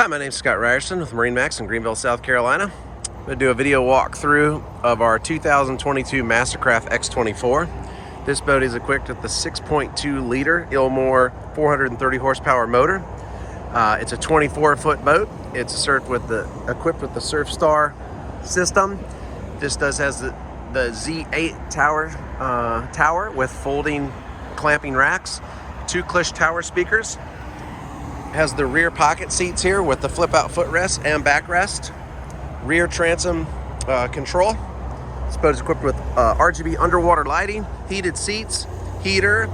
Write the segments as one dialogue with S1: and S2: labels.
S1: Hi, my name is Scott Ryerson with MarineMax in Greenville, South Carolina. I'm going to do a video walkthrough of our 2022 MasterCraft X24. This boat is equipped with the 6.2 liter Ilmore 430 horsepower motor. It's a 24-foot boat. It's equipped with the SurfStar system. This has the Z8 tower with folding clamping racks, 2 Klipsch tower speakers. Has the rear pocket seats here with the flip out footrest and backrest. Rear transom control. This boat is equipped with RGB underwater lighting, heated seats, heater,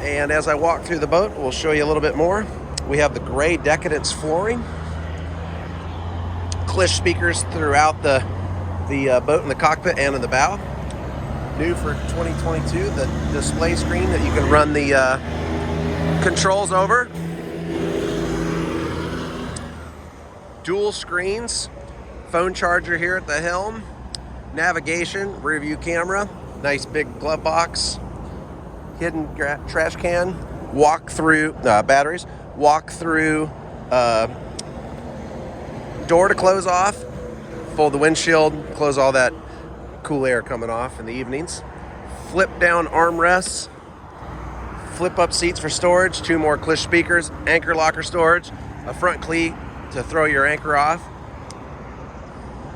S1: and as I walk through the boat, we'll show you a little bit more. We have the gray Decadence flooring, Klipsch speakers throughout the boat in the cockpit and in the bow. New for 2022, the display screen that you can run the controls over. Dual screens, phone charger here at the helm, navigation, rear view camera, nice big glove box, hidden trash can, walk through batteries, walk through door to close off, fold the windshield, close all that cool air coming off in the evenings, flip down armrests, flip up seats for storage, 2 more Klipsch speakers, anchor locker storage, a front cleat to throw your anchor off.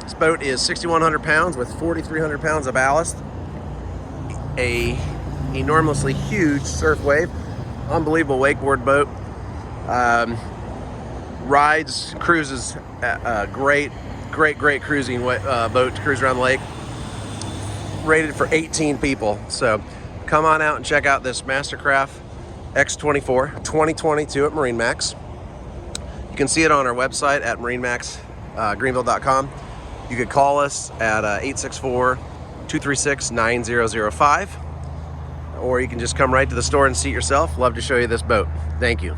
S1: This boat is 6,100 pounds with 4,300 pounds of ballast. A enormously huge surf wave, unbelievable wakeboard boat. Rides, cruises, great cruising boat to cruise around the lake. Rated for 18 people. So come on out and check out this MasterCraft X24 2022 at MarineMax. You can see it on our website at MarineMax, Greenville.com. You could call us at 864-236-9005, or you can just come right to the store and see it yourself. Love to show you this boat. Thank you.